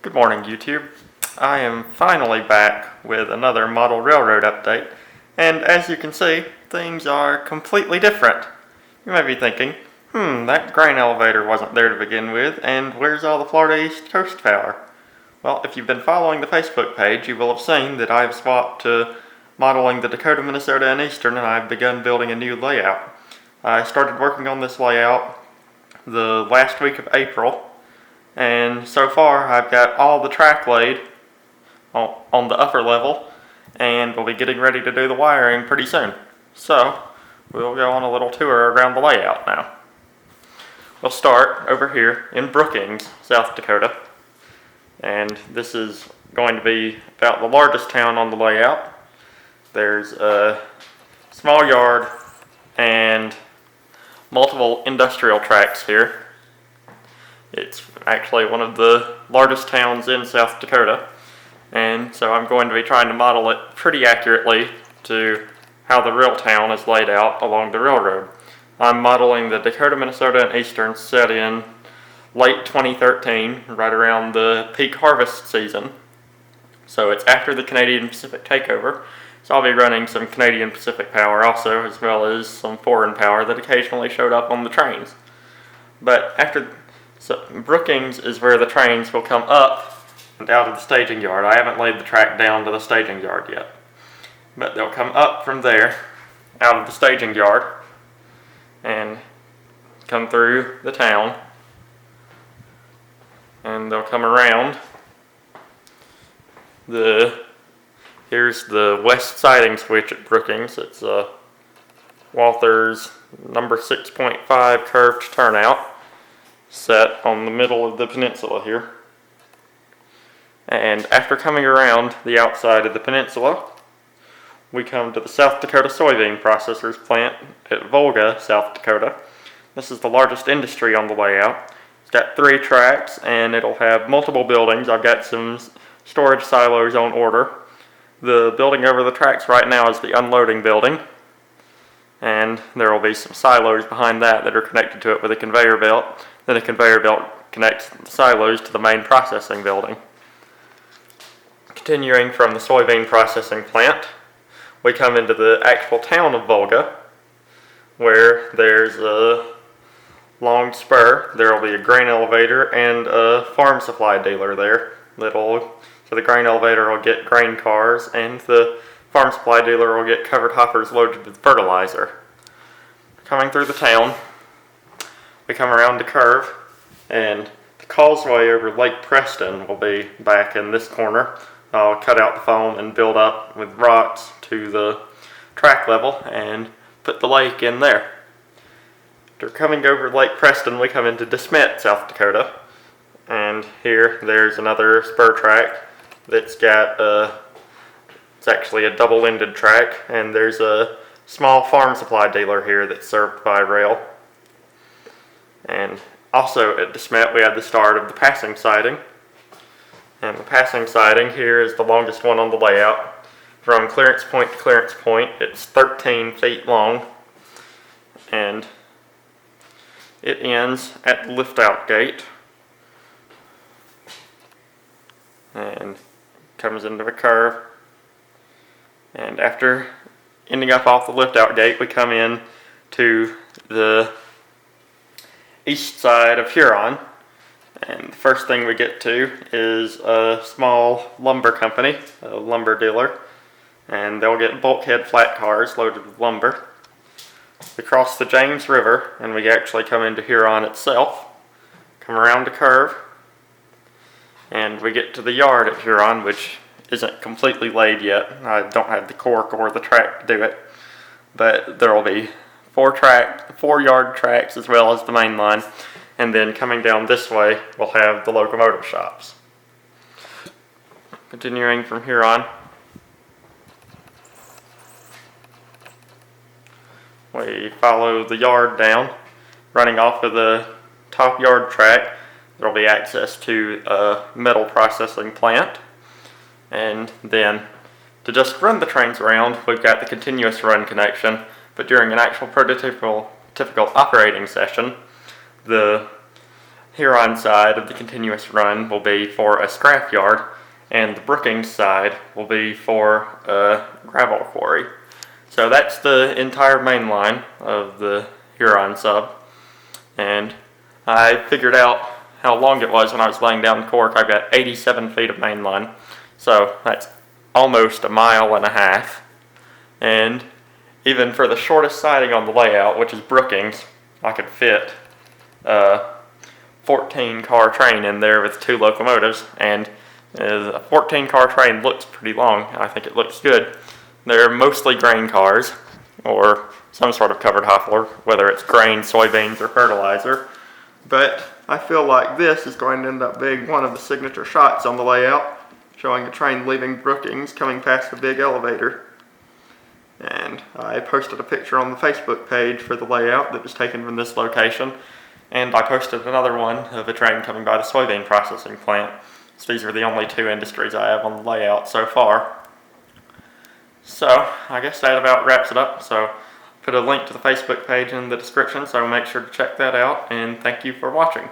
Good morning, YouTube. I am finally back with another model railroad update, and as you can see, things are completely different. You may be thinking, that grain elevator wasn't there to begin with, and where's all the Florida East Coast power? Well, if you've been following the Facebook page, you will have seen that I've swapped to modeling the Dakota, Minnesota, and Eastern, and I've begun building a new layout. I started working on this layout the last week of April, and so far I've got all the track laid on the upper level, and we'll be getting ready to do the wiring pretty soon. So we'll go on a little tour around the layout now. We'll start over here in Brookings, South Dakota, and this is going to be about the largest town on the layout. There's a small yard and multiple industrial tracks here. It's actually one of the largest towns in South Dakota, and so I'm going to be trying to model it pretty accurately to how the real town is laid out along the railroad. I'm modeling the Dakota, Minnesota, and Eastern set in late 2013, right around the peak harvest season. So it's after the Canadian Pacific takeover, so I'll be running some Canadian Pacific power also, as well as some foreign power that occasionally showed up on the trains. So Brookings is where the trains will come up and out of the staging yard. I haven't laid the track down to the staging yard yet. But they'll come up from there, out of the staging yard, and come through the town. And they'll come around. Here's the west siding switch at Brookings. It's Walther's number 6.5 curved turnout, set on the middle of the peninsula here. And after coming around the outside of the peninsula, we come to the South Dakota Soybean Processors plant at Volga, South Dakota. This is the largest industry on the layout. It's got 3 tracks and it'll have multiple buildings. I've got some storage silos on order. The building over the tracks right now is the unloading building, and there will be some silos behind that are connected to it with a conveyor belt. Then a conveyor belt connects the silos to the main processing building. Continuing from the soybean processing plant, we come into the actual town of Volga, where there's a long spur. There will be a grain elevator and a farm supply dealer there. So the grain elevator will get grain cars, and the farm supply dealer will get covered hoppers loaded with fertilizer. Coming through the town, we come around the curve, and the causeway over Lake Preston will be back in this corner. I'll cut out the foam and build up with rocks to the track level and put the lake in there. After coming over Lake Preston, we come into DeSmet, South Dakota, and there's another spur track that's got it's actually a double-ended track, and there's a small farm supply dealer here that's served by rail. And also at DeSmet we have the start of the passing siding. And the passing siding here is the longest one on the layout. From clearance point to clearance point, it's 13 feet long, and it ends at the lift-out gate and comes into a curve. And after ending up off the lift-out gate, we come in to the east side of Huron. And the first thing we get to is a small lumber company, a lumber dealer, and they'll get bulkhead flat cars loaded with lumber. We cross the James River, and we actually come into Huron itself, come around the curve, and we get to the yard at Huron, which isn't completely laid yet. I don't have the cork or the track to do it, but there will be 4 yard tracks as well as the main line. And then coming down this way, we'll have the locomotive shops. Continuing from here on, we follow the yard down. Running off of the top yard track, there will be access to a metal processing plant. And then to just run the trains around, we've got the continuous run connection. But during an actual prototypical operating session, the Huron side of the continuous run will be for a scrapyard, and the Brookings side will be for a gravel quarry. So that's the entire main line of the Huron sub, and I figured out how long it was when I was laying down the cork. I've got 87 feet of main line, so that's almost a mile and a half. And even for the shortest siding on the layout, which is Brookings, I could fit a 14-car train in there with 2 locomotives, and a 14-car train looks pretty long. I think it looks good. They're mostly grain cars, or some sort of covered hauler, whether it's grain, soybeans, or fertilizer. But I feel like this is going to end up being one of the signature shots on the layout, showing a train leaving Brookings coming past a big elevator. And I posted a picture on the Facebook page for the layout that was taken from this location, and I posted another one of a train coming by the soybean processing plant. So these are the only 2 industries I have on the layout so far. So I guess that about wraps it up. So put a link to the Facebook page in the description, so make sure to check that out, and thank you for watching.